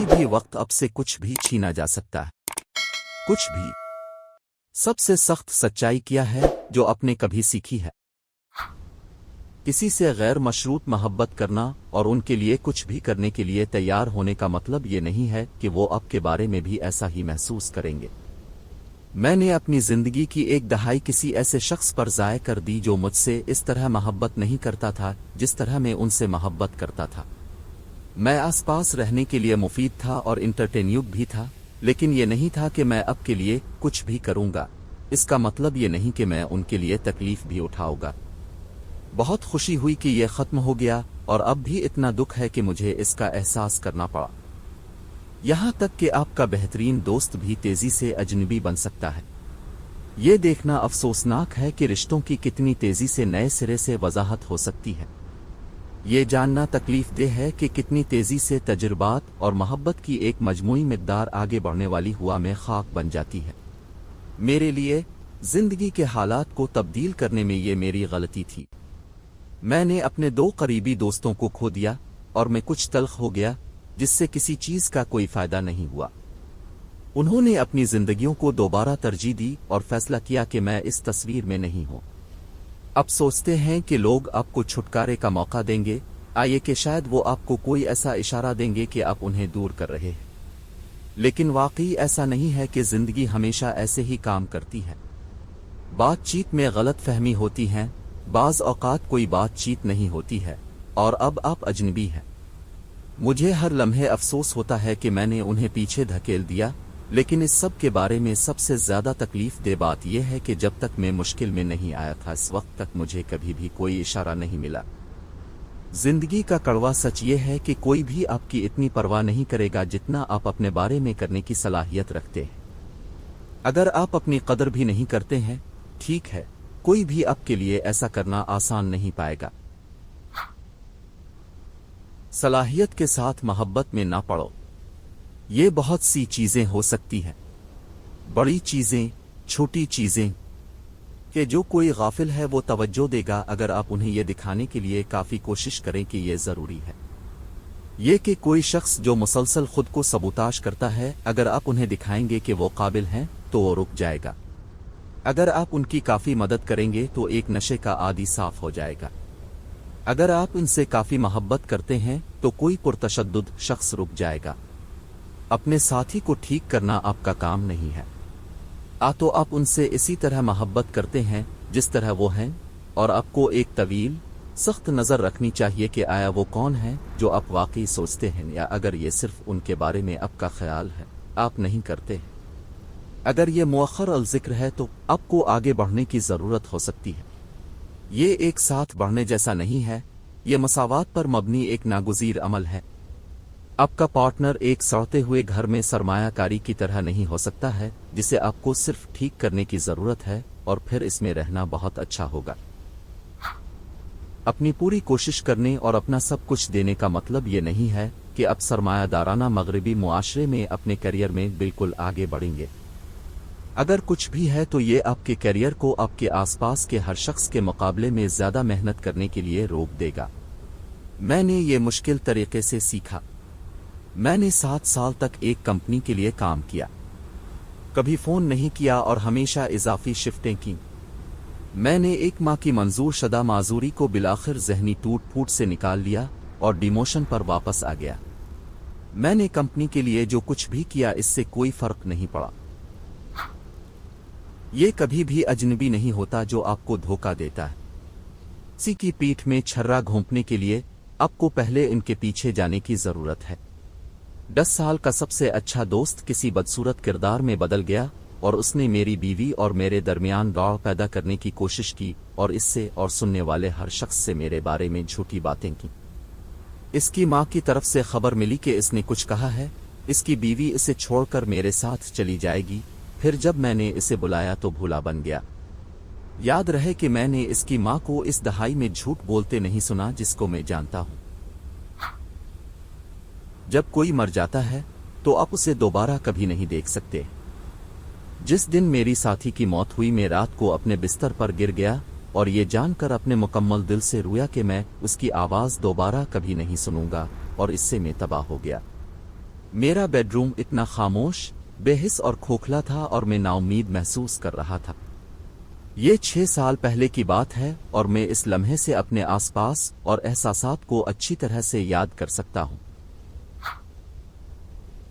किसी भी वक्त अब से कुछ भी छीना जा सकता है, कुछ भी। सबसे सख्त सच्चाई क्या है जो आपने कभी सीखी है? किसी से गैर मशरूत मोहब्बत करना और उनके लिए कुछ भी करने के लिए तैयार होने का मतलब ये नहीं है कि वो आपके बारे में भी ऐसा ही महसूस करेंगे। मैंने अपनी जिंदगी की एक दहाई किसी ऐसे शख्स पर ज़ाय कर दी जो मुझसे इस तरह मोहब्बत नहीं करता था जिस तरह मैं उनसे मोहब्बत करता था। मैं आसपास रहने के लिए मुफीद था और इंटरटेन्यूड भी था, लेकिन ये नहीं था कि मैं अब के लिए कुछ भी करूंगा। इसका मतलब ये नहीं कि मैं उनके लिए तकलीफ भी उठाऊंगा। बहुत खुशी हुई कि यह ख़त्म हो गया, और अब भी इतना दुख है कि मुझे इसका एहसास करना पड़ा। यहाँ तक कि आपका बेहतरीन दोस्त भी तेज़ी से अजनबी बन सकता है। ये देखना अफसोसनाक है कि रिश्तों की कितनी तेज़ी से नए सिरे से वजाहत हो सकती है। ये जानना तकलीफ देह है कि कितनी तेज़ी से तजुर्बात और मोहब्बत की एक मजमूई मिक़दार आगे बढ़ने वाली हुआ में खाक बन जाती है। मेरे लिए जिंदगी के हालात को तब्दील करने में ये मेरी गलती थी। मैंने अपने 2 करीबी दोस्तों को खो दिया और मैं कुछ तल्ख हो गया, जिससे किसी चीज का कोई फायदा नहीं हुआ। उन्होंने अपनी जिंदगियों को दोबारा तरजीह दी और फैसला किया कि मैं इस तस्वीर में नहीं हूं। अब सोचते हैं कि लोग आपको छुटकारे का मौका देंगे, आइए कि शायद वो आपको कोई ऐसा इशारा देंगे कि आप उन्हें दूर कर रहे हैं। लेकिन वाकई ऐसा नहीं है कि जिंदगी हमेशा ऐसे ही काम करती है। बातचीत में गलत फहमी होती है, बाज़ औक़ात कोई बातचीत नहीं होती है, और अब आप अजनबी हैं। मुझे हर लम्हे अफसोस होता है कि मैंने उन्हें पीछे धकेल दिया, लेकिन इस सब के बारे में सबसे ज़्यादा तकलीफ दे बात यह है कि जब तक मैं मुश्किल में नहीं आया था इस वक्त तक मुझे कभी भी कोई इशारा नहीं मिला। जिंदगी का कड़वा सच ये है कि कोई भी आपकी इतनी परवाह नहीं करेगा जितना आप अपने बारे में करने की सलाहियत रखते हैं। अगर आप अपनी कदर भी नहीं करते हैं, ठीक है, कोई भी आपके लिए ऐसा करना आसान नहीं पाएगा। सलाहियत के साथ मोहब्बत में ना पड़ो। ये बहुत सी चीजें हो सकती हैं, बड़ी चीजें, छोटी चीजें, कि जो कोई गाफिल है वो तवज्जो देगा अगर आप उन्हें यह दिखाने के लिए काफी कोशिश करें कि यह जरूरी है। ये कि कोई शख्स जो मुसलसल खुद को सबूताश करता है, अगर आप उन्हें दिखाएंगे कि वो काबिल हैं तो वो रुक जाएगा। अगर आप उनकी काफी मदद करेंगे तो एक नशे का आदी साफ हो जाएगा। अगर आप इनसे काफी मोहब्बत करते हैं तो कोई पुरतशद्दुद शख्स रुक जाएगा। अपने साथी को ठीक करना आपका काम नहीं है। तो आप उनसे इसी तरह मोहब्बत करते हैं जिस तरह वो हैं, और आपको एक तवील सख्त नज़र रखनी चाहिए कि आया वो कौन है जो आप वाकई सोचते हैं, या अगर ये सिर्फ उनके बारे में आपका ख्याल है, आप नहीं करते हैं। अगर ये मुअख्खर अल जिक्र है तो आपको आगे बढ़ने की ज़रूरत हो सकती है। ये एक साथ बढ़ने जैसा नहीं है, ये मसावात पर मबनी एक नागुज़ीर अमल है। आपका पार्टनर एक सड़ते हुए घर में सरमायाकारी की तरह नहीं हो सकता है जिसे आपको सिर्फ ठीक करने की ज़रूरत है, और फिर इसमें रहना बहुत अच्छा होगा। अपनी पूरी कोशिश करने और अपना सब कुछ देने का मतलब ये नहीं है कि आप सरमायादाराना मगरबी मुआशरे में अपने करियर में बिल्कुल आगे बढ़ेंगे। अगर कुछ भी है तो ये आपके करियर को आपके आसपास के हर शख्स के मुकाबले में ज़्यादा मेहनत करने के लिए रोक देगा। मैंने ये मुश्किल तरीके से सीखा। मैंने 7 साल तक एक कंपनी के लिए काम किया, कभी फ़ोन नहीं किया और हमेशा इजाफी शिफ्टें की। मैंने 1 माह की मंजूर शदा माजूरी को बिलाखिर जहनी टूट फूट से निकाल लिया और डिमोशन पर वापस आ गया। मैंने कंपनी के लिए जो कुछ भी किया इससे कोई फर्क नहीं पड़ा। ये कभी भी अजनबी नहीं होता जो आपको धोखा देता है। किसी की पीठ में छर्रा घोंपने के लिए आपको पहले इनके पीछे जाने की जरूरत है। 10 साल का सबसे अच्छा दोस्त किसी बदसूरत किरदार में बदल गया और उसने मेरी बीवी और मेरे दरमियान दौड़ पैदा करने की कोशिश की और इससे और सुनने वाले हर शख्स से मेरे बारे में झूठी बातें की। इसकी माँ की तरफ से खबर मिली कि इसने कुछ कहा है, इसकी बीवी इसे छोड़कर मेरे साथ चली जाएगी। फिर जब मैंने इसे बुलाया तो भूला बन गया। याद रहे कि मैंने इसकी माँ को इस दहाई में झूठ बोलते नहीं सुना जिसको मैं जानता हूँ। जब कोई मर जाता है तो आप उसे दोबारा कभी नहीं देख सकते। जिस दिन मेरी साथी की मौत हुई मैं रात को अपने बिस्तर पर गिर गया और ये जानकर अपने मुकम्मल दिल से रोया कि मैं उसकी आवाज़ दोबारा कभी नहीं सुनूंगा, और इससे मैं तबाह हो गया। मेरा बेडरूम इतना खामोश, बेहिस और खोखला था और मैं नाउम्मीद महसूस कर रहा था। ये 6 साल पहले की बात है और मैं इस लम्हे से अपने आसपास और एहसासात को अच्छी तरह से याद कर सकता हूँ।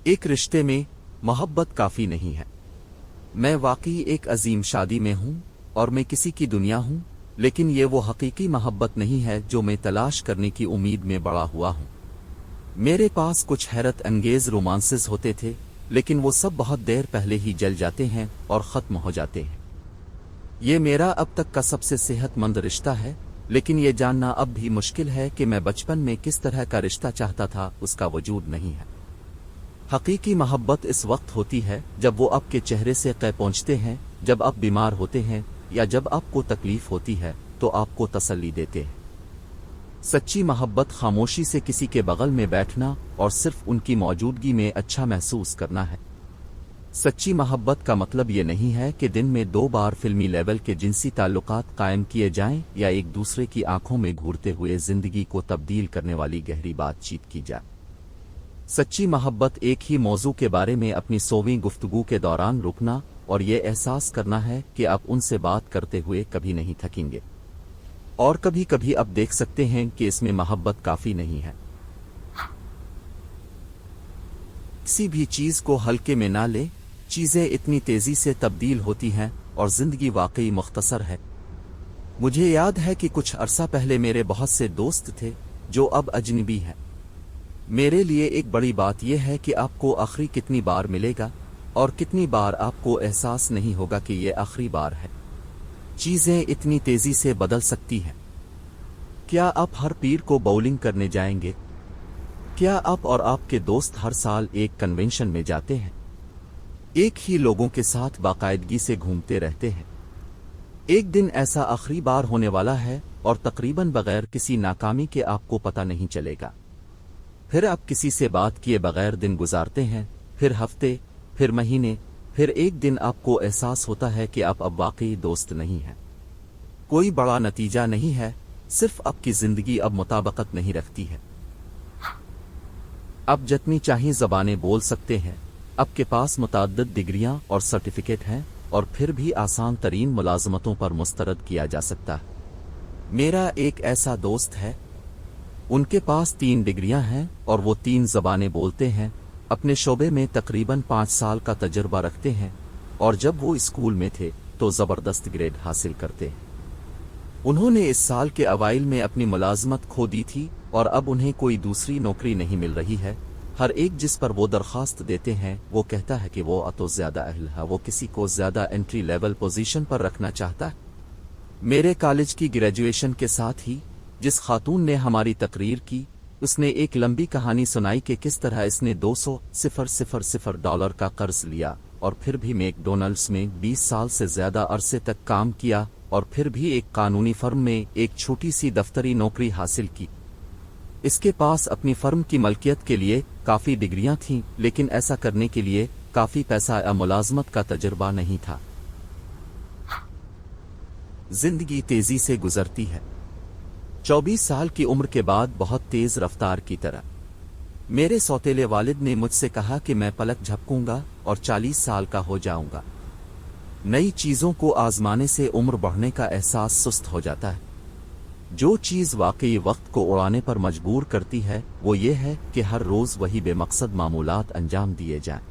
एक रिश्ते में मोहब्बत काफी नहीं है। मैं वाकई एक अजीम शादी में हूँ और मैं किसी की दुनिया हूँ, लेकिन ये वो हकीकी मोहब्बत नहीं है जो मैं तलाश करने की उम्मीद में बड़ा हुआ हूँ। मेरे पास कुछ हैरत अंगेज रोमांसेस होते थे, लेकिन वो सब बहुत देर पहले ही जल जाते हैं और ख़त्म हो जाते हैं। ये मेरा अब तक का सबसे सेहतमंद रिश्ता है, लेकिन ये जानना अब भी मुश्किल है कि मैं बचपन में किस तरह का रिश्ता चाहता था उसका वजूद नहीं है। हकीकी मोहब्बत इस वक्त होती है जब वो आपके चेहरे से कै पहुँचते हैं, जब आप बीमार होते हैं या जब आपको तकलीफ होती है तो आपको तसल्ली देते हैं। सच्ची मोहब्बत खामोशी से किसी के बगल में बैठना और सिर्फ उनकी मौजूदगी में अच्छा महसूस करना है। सच्ची मोहब्बत का मतलब ये नहीं है कि दिन में 2 बार फिल्मी लेवल के जिनसी ताल्लुकात कायम किए जाएं या एक दूसरे की आंखों में घूरते हुए जिंदगी को तब्दील करने वाली गहरी बातचीत की जाए। सच्ची मोहब्बत एक ही मौजू के बारे में अपनी 100वीं गुफ्तगू के दौरान रुकना और ये एहसास करना है कि आप उनसे बात करते हुए कभी नहीं थकेंगे। और कभी कभी आप देख सकते हैं कि इसमें मोहब्बत काफी नहीं है। किसी भी चीज को हल्के में ना ले, चीजें इतनी तेजी से तब्दील होती हैं और जिंदगी वाकई मुख्तसर है। मुझे याद है कि कुछ अरसा पहले मेरे बहुत से दोस्त थे जो अब अजनबी हैं। मेरे लिए एक बड़ी बात यह है कि आपको आखिरी कितनी बार मिलेगा और कितनी बार आपको एहसास नहीं होगा कि ये आखिरी बार है। चीजें इतनी तेजी से बदल सकती हैं। क्या आप हर पीर को बाउलिंग करने जाएंगे? क्या आप और आपके दोस्त हर साल एक कन्वेंशन में जाते हैं? एक ही लोगों के साथ बाकायदगी से घूमते रहते हैं? एक दिन ऐसा आखिरी बार होने वाला है और तकरीबन बगैर किसी नाकामी के आपको पता नहीं चलेगा। फिर आप किसी से बात किए बगैर दिन गुजारते हैं, फिर हफ्ते, फिर महीने, फिर एक दिन आपको एहसास होता है कि आप अब वाकई दोस्त नहीं हैं। कोई बड़ा नतीजा नहीं है, सिर्फ आपकी जिंदगी अब मुताबिकत नहीं रखती है। आप जितनी चाहें ज़बानें बोल सकते हैं, आपके पास मुतअद्दिद डिग्रियां और सर्टिफिकेट हैं और फिर भी आसान तरीन मुलाजमतों पर मुस्तरद किया जा सकता है। मेरा एक ऐसा दोस्त है, उनके पास 3 डिग्रियां हैं और वो 3 ज़बानें बोलते हैं, अपने शोबे में तकरीबन 5 साल का तजुर्बा रखते हैं और जब वो स्कूल में थे तो ज़बरदस्त ग्रेड हासिल करते हैं। उन्होंने इस साल के अवाइल में अपनी मुलाजमत खो दी थी और अब उन्हें कोई दूसरी नौकरी नहीं मिल रही है। हर एक जिस पर वो दरख्वास्त देते हैं वो कहता है कि वो तो ज़्यादा अहल है, वो किसी को ज़्यादा एंट्री लेवल पोजीशन पर रखना चाहता है। मेरे कॉलेज की ग्रेजुएशन के साथ ही जिस खातून ने हमारी तकरीर की, उसने एक लंबी कहानी सुनाई कि किस तरह इसने $200,000 का कर्ज लिया और फिर भी मैकडोनल्ड्स में 20 साल से ज्यादा अरसे तक काम किया और फिर भी एक कानूनी फर्म में एक छोटी सी दफ्तरी नौकरी हासिल की। इसके पास अपनी फर्म की मलकियत के लिए काफी डिग्रियां थीं, लेकिन ऐसा करने के लिए काफी पैसा या मुलाजमत का तजुर्बा नहीं था। जिंदगी तेजी से गुजरती है, 24 साल की उम्र के बाद बहुत तेज रफ्तार की तरह। मेरे सौतेले वालिद ने मुझसे कहा कि मैं पलक झपकूंगा और 40 साल का हो जाऊंगा। नई चीजों को आजमाने से उम्र बढ़ने का एहसास सुस्त हो जाता है। जो चीज वाकई वक्त को उड़ाने पर मजबूर करती है वो ये है कि हर रोज वही बेमकसद मामूलात अंजाम दिए जाएं।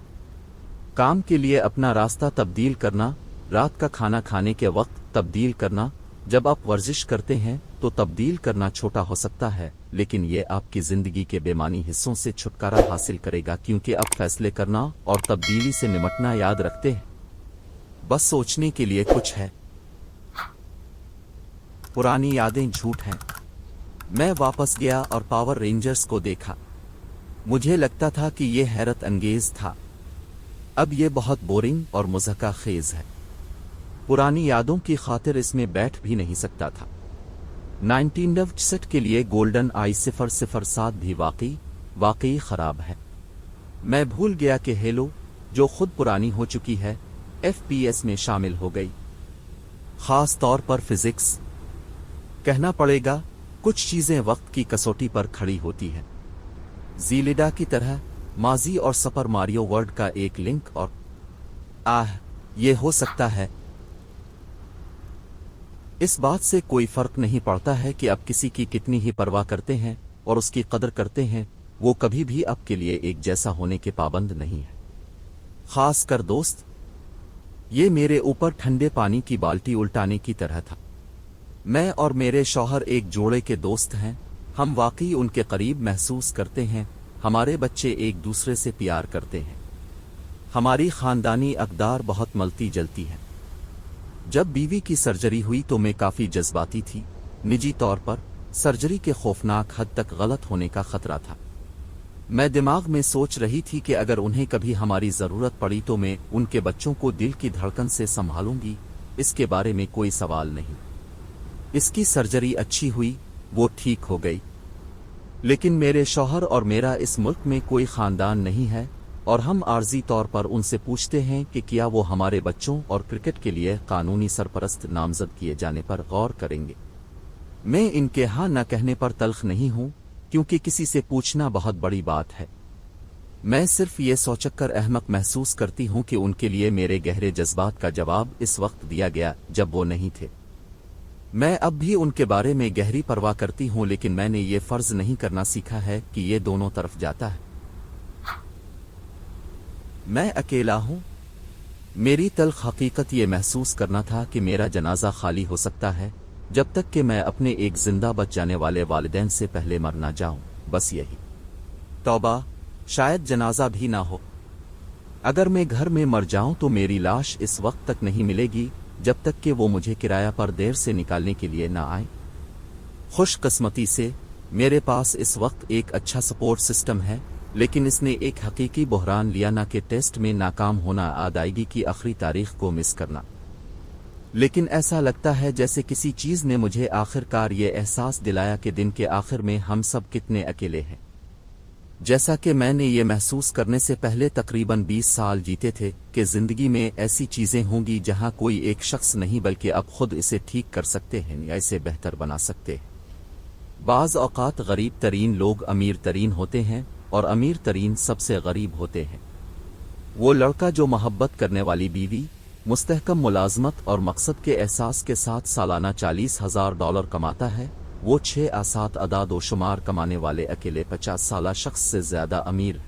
काम के लिए अपना रास्ता तब्दील करना, रात का खाना खाने के वक्त तब्दील करना, जब आप वर्जिश करते हैं तो तब्दील करना छोटा हो सकता है, लेकिन ये आपकी जिंदगी के बेमानी हिस्सों से छुटकारा हासिल करेगा, क्योंकि आप फैसले करना और तब्दीली से निपटना याद रखते हैं। बस सोचने के लिए कुछ है। पुरानी यादें झूठ हैं। मैं वापस गया और पावर रेंजर्स को देखा। मुझे लगता था कि ये हैरत अंगेज था। अब ये बहुत बोरिंग और मुज़हका खेज है। पुरानी यादों की खातिर इसमें बैठ भी नहीं सकता था। 1960 के लिए गोल्डन आई 007 भी वाकई खराब है। मैं भूल गया कि हेलो, जो खुद पुरानी हो चुकी है, FPS में शामिल हो गई। खास तौर पर फिजिक्स। कहना पड़ेगा, कुछ चीजें वक्त की कसौटी पर खड़ी होती हैं। ज़ीलिडा की तरह माजी और सुपर मारियो वर्ल्ड का एक लिंक और ये हो सकता है। इस बात से कोई फर्क नहीं पड़ता है कि आप किसी की कितनी ही परवाह करते हैं और उसकी कदर करते हैं, वो कभी भी आपके लिए एक जैसा होने के पाबंद नहीं है। खास कर दोस्त, ये मेरे ऊपर ठंडे पानी की बाल्टी उल्टाने की तरह था। मैं और मेरे शौहर एक जोड़े के दोस्त हैं, हम वाकई उनके करीब महसूस करते हैं, हमारे बच्चे एक दूसरे से प्यार करते हैं, हमारी खानदानी अकदार बहुत मलती जलती है। जब बीवी की सर्जरी हुई तो मैं काफ़ी जज्बाती थी। निजी तौर पर सर्जरी के खौफनाक हद तक गलत होने का खतरा था। मैं दिमाग में सोच रही थी कि अगर उन्हें कभी हमारी ज़रूरत पड़ी तो मैं उनके बच्चों को दिल की धड़कन से संभालूंगी, इसके बारे में कोई सवाल नहीं। इसकी सर्जरी अच्छी हुई, वो ठीक हो गई। लेकिन मेरे शौहर और मेरा इस मुल्क में कोई ख़ानदान नहीं है और हम आर्जी तौर पर उनसे पूछते हैं कि क्या वो हमारे बच्चों और क्रिकेट के लिए कानूनी सरपरस्त नामजद किए जाने पर गौर करेंगे। मैं इनके हाँ न कहने पर तल्ख नहीं हूँ, क्योंकि किसी से पूछना बहुत बड़ी बात है। मैं सिर्फ ये सोचकर अहमक महसूस करती हूँ कि उनके लिए मेरे गहरे जज्बात का जवाब इस वक्त दिया गया जब वो नहीं थे। मैं अब भी उनके बारे में गहरी परवाह करती हूँ, लेकिन मैंने ये फर्ज नहीं करना सीखा है कि ये दोनों तरफ जाता है। मैं अकेला हूँ। मेरी तल्ख हकीकत ये महसूस करना था कि मेरा जनाजा खाली हो सकता है जब तक कि मैं अपने एक जिंदा बच जाने वाले वालिदैन से पहले मर ना जाऊं। बस यही। तौबा, शायद जनाजा भी ना हो। अगर मैं घर में मर जाऊं तो मेरी लाश इस वक्त तक नहीं मिलेगी जब तक कि वो मुझे किराया पर देर से निकालने के लिए ना आए। खुशकिस्मती से मेरे पास इस वक्त एक अच्छा सपोर्ट सिस्टम है, लेकिन इसने एक हकीकी बहरान लिया, ना कि टेस्ट में नाकाम होना, अदायगी की आखिरी तारीख को मिस करना। लेकिन ऐसा लगता है जैसे किसी चीज़ ने मुझे आखिरकार ये एहसास दिलाया कि दिन के आखिर में हम सब कितने अकेले हैं। जैसा कि मैंने ये महसूस करने से पहले तकरीबन 20 साल जीते थे कि ज़िंदगी में ऐसी चीज़ें होंगी जहां कोई एक शख्स नहीं बल्कि आप खुद इसे ठीक कर सकते हैं या इसे बेहतर बना सकते हैं। बाज़ औक़ात गरीब तरीन लोग अमीर तरीन होते हैं और अमीर तरीन सबसे गरीब होते हैं। वो लड़का जो मोहब्बत करने वाली बीवी, मुस्तहकम मुलाजमत और मकसद के एहसास के साथ सालाना $40,000 कमाता है, वो 6 अदाद व शुमार कमाने वाले अकेले 50 साला शख्स से ज़्यादा अमीर।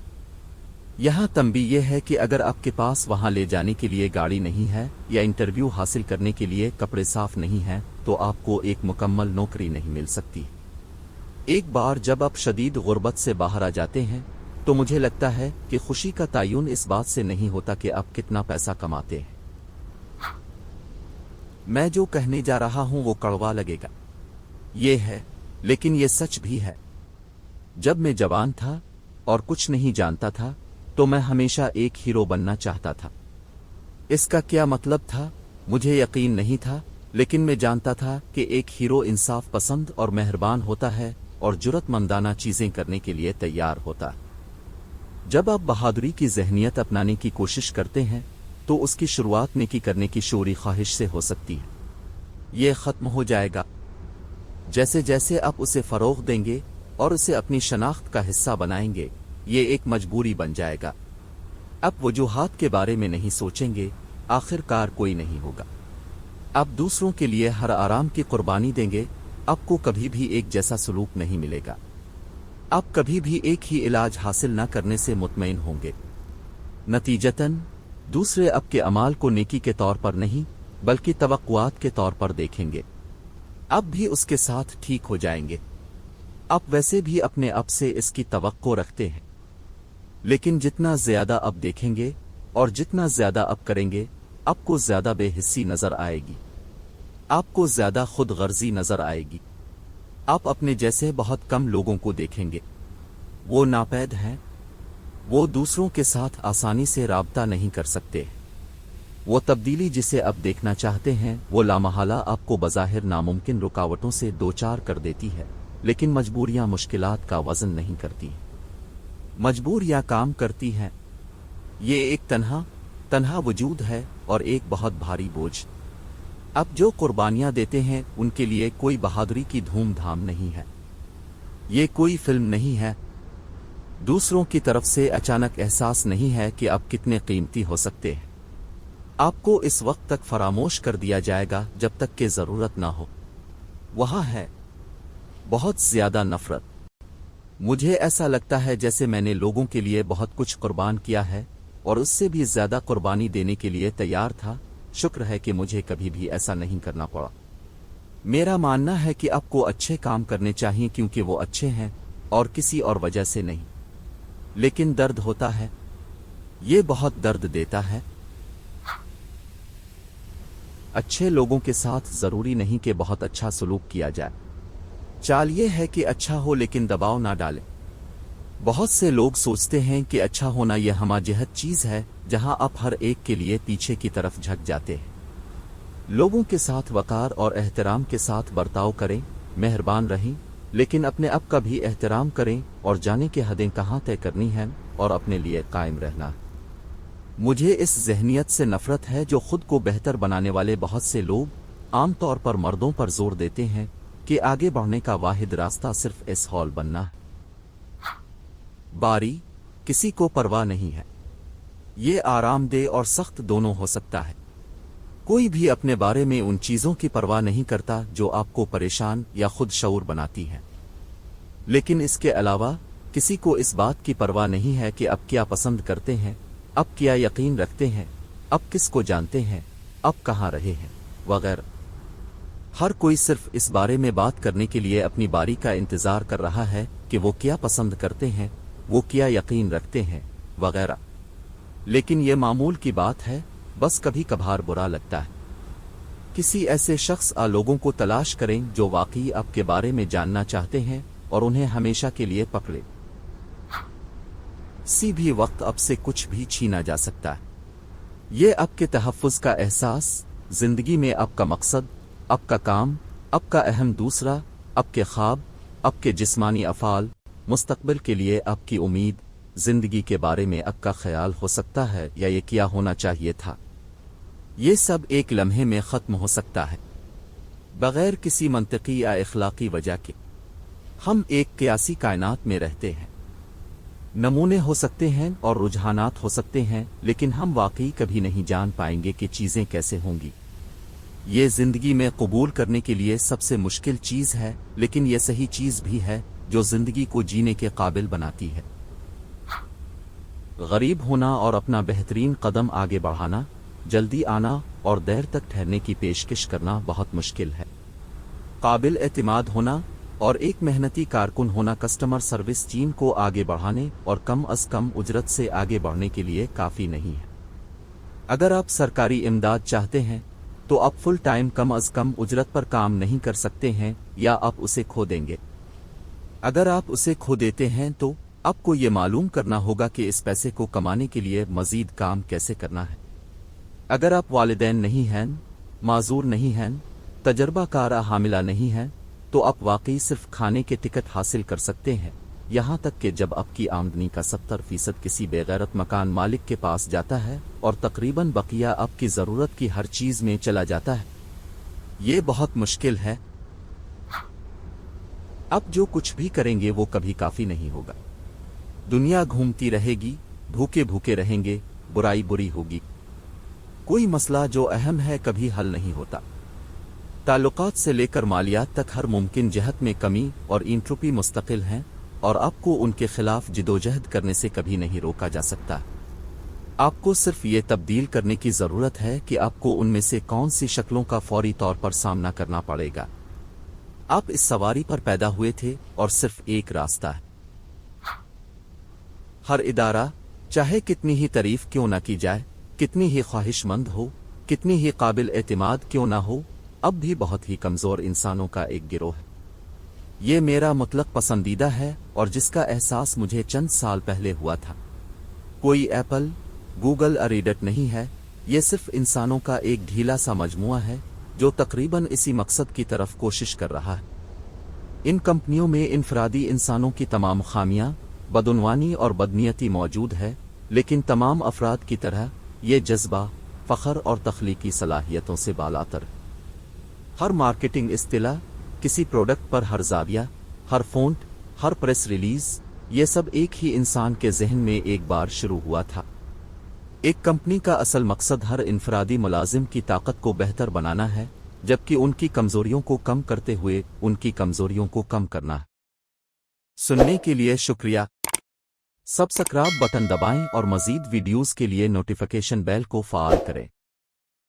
यहाँ तंबी ये है कि अगर आपके पास वहाँ ले जाने के लिए गाड़ी नहीं है या इंटरव्यू हासिल करने के लिए कपड़े साफ नहीं हैं, तो आपको एक मुकम्मल नौकरी नहीं मिल सकती। एक बार जब आप शदीद गुर्बत से बाहर आ जाते हैं तो मुझे लगता है कि खुशी का तयन इस बात से नहीं होता कि आप कितना पैसा कमाते हैं। मैं जो कहने जा रहा हूं वो कड़वा लगेगा, ये है, लेकिन ये सच भी है। जब मैं जवान था और कुछ नहीं जानता था तो मैं हमेशा एक हीरो बनना चाहता था। इसका क्या मतलब था मुझे यकीन नहीं था, लेकिन मैं जानता था कि एक हीरो इंसाफ पसंद और मेहरबान होता है और जुर्रतमंदाना चीजें करने के लिए तैयार होता। जब आप बहादुरी की जहनियत अपनाने की कोशिश करते हैं तो उसकी शुरुआत नेकी करने की शोरी ख्वाहिश से हो सकती है। ये ख़त्म हो जाएगा जैसे जैसे आप उसे फ़रोग़ देंगे और उसे अपनी शनाख्त का हिस्सा बनाएंगे। ये एक मजबूरी बन जाएगा। आप वजूहात के बारे में नहीं सोचेंगे, आखिरकार कोई नहीं होगा। आप दूसरों के लिए हर आराम की कुर्बानी देंगे, आपको कभी भी एक जैसा सलूक नहीं मिलेगा। आप कभी भी एक ही इलाज हासिल न करने से मुतमईन होंगे। नतीजतन दूसरे आपके अमाल को नेकी के तौर पर नहीं बल्कि तवक्कुआत के तौर पर देखेंगे। आप भी उसके साथ ठीक हो जाएंगे। आप वैसे भी अपने आप से इसकी तवक्को रखते हैं, लेकिन जितना ज्यादा आप देखेंगे और जितना ज्यादा आप करेंगे, आपको ज्यादा बेहिस्सी नजर आएगी, आपको ज्यादा खुद गर्जी नजर आएगी। आप अपने जैसे बहुत कम लोगों को देखेंगे। वो नापैद हैं, वो दूसरों के साथ आसानी से राब्ता नहीं कर सकते। वो तब्दीली जिसे आप देखना चाहते हैं वो लामहला आपको बज़ाहिर नामुमकिन रुकावटों से दो चार कर देती है, लेकिन मजबूरियां मुश्किलात का वज़न नहीं करती, मजबूरियां काम करती हैं। ये एक तन्हा वजूद है और एक बहुत भारी बोझ। अब जो कुर्बानियां देते हैं उनके लिए कोई बहादुरी की धूम धाम नहीं है। ये कोई फिल्म नहीं है, दूसरों की तरफ से अचानक एहसास नहीं है कि आप कितने कीमती हो सकते हैं। आपको इस वक्त तक फरामोश कर दिया जाएगा जब तक कि जरूरत ना हो। वहाँ है बहुत ज्यादा नफरत। मुझे ऐसा लगता है जैसे मैंने लोगों के लिए बहुत कुछ कुर्बान किया है और उससे भी ज्यादा कुर्बानी देने के लिए तैयार था। शुक्र है कि मुझे कभी भी ऐसा नहीं करना पड़ा। मेरा मानना है कि आपको अच्छे काम करने चाहिए क्योंकि वो अच्छे हैं और किसी और वजह से नहीं। लेकिन दर्द होता है, ये बहुत दर्द देता है। अच्छे लोगों के साथ जरूरी नहीं कि बहुत अच्छा सलूक किया जाए। चाल ये है कि अच्छा हो लेकिन दबाव ना डालें। बहुत से लोग सोचते हैं कि अच्छा होना यह हमाजहत चीज है जहां आप हर एक के लिए पीछे की तरफ झक जाते हैं। लोगों के साथ वकार और एहतराम के साथ बर्ताव करें, मेहरबान रहें, लेकिन अपने आप का भी एहतराम करें और जाने की हदें कहाँ तय करनी हैं और अपने लिए कायम रहना है। मुझे इस जहनियत से नफरत है जो खुद को बेहतर बनाने वाले बहुत से लोग आमतौर पर मर्दों पर जोर देते हैं कि आगे बढ़ने का वाहिद रास्ता सिर्फ इस हॉल बनना है। बारी किसी को परवाह नहीं है। ये आरामदेह और सख्त दोनों हो सकता है। कोई भी अपने बारे में उन चीजों की परवाह नहीं करता जो आपको परेशान या खुद शऊर बनाती हैं। लेकिन इसके अलावा किसी को इस बात की परवाह नहीं है कि आप क्या पसंद करते हैं, आप क्या यकीन रखते हैं, आप किसको जानते हैं, आप कहाँ रहे हैं, वगैरह। हर कोई सिर्फ इस बारे में बात करने के लिए अपनी बारी का इंतजार कर रहा है कि वो क्या पसंद करते हैं, वो क्या यकीन रखते हैं, वगैरह। लेकिन ये मामूल की बात है, बस कभी कभार बुरा लगता है। किसी ऐसे शख्स लोगों को तलाश करें जो वाकई आपके बारे में जानना चाहते हैं और उन्हें हमेशा के लिए पकड़े। किसी भी वक्त आपसे कुछ भी छीना जा सकता है। ये आपके तहफ़्फ़ुज़ का एहसास, जिंदगी में आपका मकसद, आपका काम, आपका अहम दूसरा, आपके ख्वाब, आपके जिस्मानी अफ़ाल, मुस्तक़बिल के लिए आपकी उम्मीद, जिंदगी के बारे में आपका ख्याल हो सकता है या ये क्या होना चाहिए था। ये सब एक लम्हे में ख़त्म हो सकता है बग़ैर किसी मंतकी या इखलाकी वजह के। हम एक क़यासी कायनात में रहते हैं। नमूने हो सकते हैं और रुझानात हो सकते हैं, लेकिन हम वाकई कभी नहीं जान पाएंगे कि चीज़ें कैसे होंगी। ये ज़िंदगी में कबूल करने के लिए सबसे मुश्किल चीज़ है, लेकिन ये सही चीज़ भी है जो ज़िंदगी को जीने के काबिल बनाती है। गरीब होना और अपना बेहतरीन कदम आगे बढ़ाना, जल्दी आना और देर तक ठहरने की पेशकश करना बहुत मुश्किल है। काबिल एतमाद होना और एक मेहनती कारकुन होना कस्टमर सर्विस टीम को आगे बढ़ाने और कम अज़ कम उजरत से आगे बढ़ने के लिए काफ़ी नहीं है। अगर आप सरकारी इमदाद चाहते हैं तो आप फुल टाइम कम अज़ कम उजरत पर काम नहीं कर सकते हैं या आप उसे खो देंगे। अगर आप उसे खो देते हैं तो आपको ये मालूम करना होगा कि इस पैसे को कमाने के लिए मज़ीद काम कैसे करना है। अगर आप वालिदैन नहीं हैं, माजूर नहीं हैं, तजर्बाकार हामिला नहीं हैं, तो आप वाकई सिर्फ खाने के टिकट हासिल कर सकते हैं, यहाँ तक कि जब आपकी आमदनी का 70% किसी बेगैरत मकान मालिक के पास जाता है और तकरीबन बकिया आपकी ज़रूरत की हर चीज़ में चला जाता है। ये बहुत मुश्किल है। आप जो कुछ भी करेंगे वो कभी काफ़ी नहीं होगा। दुनिया घूमती रहेगी, भूखे भूखे रहेंगे, बुराई बुरी होगी। कोई मसला जो अहम है कभी हल नहीं होता। ताल्लुकात से लेकर मालियात तक हर मुमकिन जहत में कमी और इंट्रोपी मुस्तकिल हैं और आपको उनके खिलाफ जिदोजहद करने से कभी नहीं रोका जा सकता। आपको सिर्फ ये तब्दील करने की ज़रूरत है कि आपको उनमें से कौन सी शक्लों का फौरी तौर पर सामना करना पड़ेगा। आप इस सवारी पर पैदा हुए थे और सिर्फ एक रास्ता है। हर इदारा, चाहे कितनी ही तारीफ क्यों ना की जाए, कितनी ही ख्वाहिशमंद हो, कितनी ही काबिल एतमाद क्यों ना हो, अब भी बहुत ही कमज़ोर इंसानों का एक गिरोह है। ये मेरा मुतलक पसंदीदा है और जिसका एहसास मुझे चंद साल पहले हुआ था। कोई एप्पल, गूगल अरीडट नहीं है, ये सिर्फ इंसानों का एक ढीला सा मजमुआ है जो तकरीबन इसी मकसद की तरफ कोशिश कर रहा है। इन कंपनियों में इनफरादी इंसानों की तमाम खामियां, बदउनवानी और बदनीयती मौजूद है, लेकिन तमाम अफराद की तरह ये जज्बा, फ़ख्र और तख्लीकी सलाहियतों से बालातर। हर मार्केटिंग इस्तिलाह, किसी प्रोडक्ट पर हर जाविया, हर फ़ॉन्ट, हर प्रेस रिलीज़, یہ سب ایک ہی انسان کے ذہن میں ایک بار شروع ہوا تھا۔ ایک کمپنی کا اصل مقصد ہر انفرادی ملازم کی طاقت کو بہتر بنانا ہے، جبکہ ان کی کمزوریوں کو کم کرتے ہوئے ان کی کمزوریوں کو کم کرنا ہے۔ سننے کے لیے شکریہ۔ سبسکرائب بٹن دبائیں اور مزید ویڈیوز کے لیے نوٹیفیکیشن بیل کو فعال کریں۔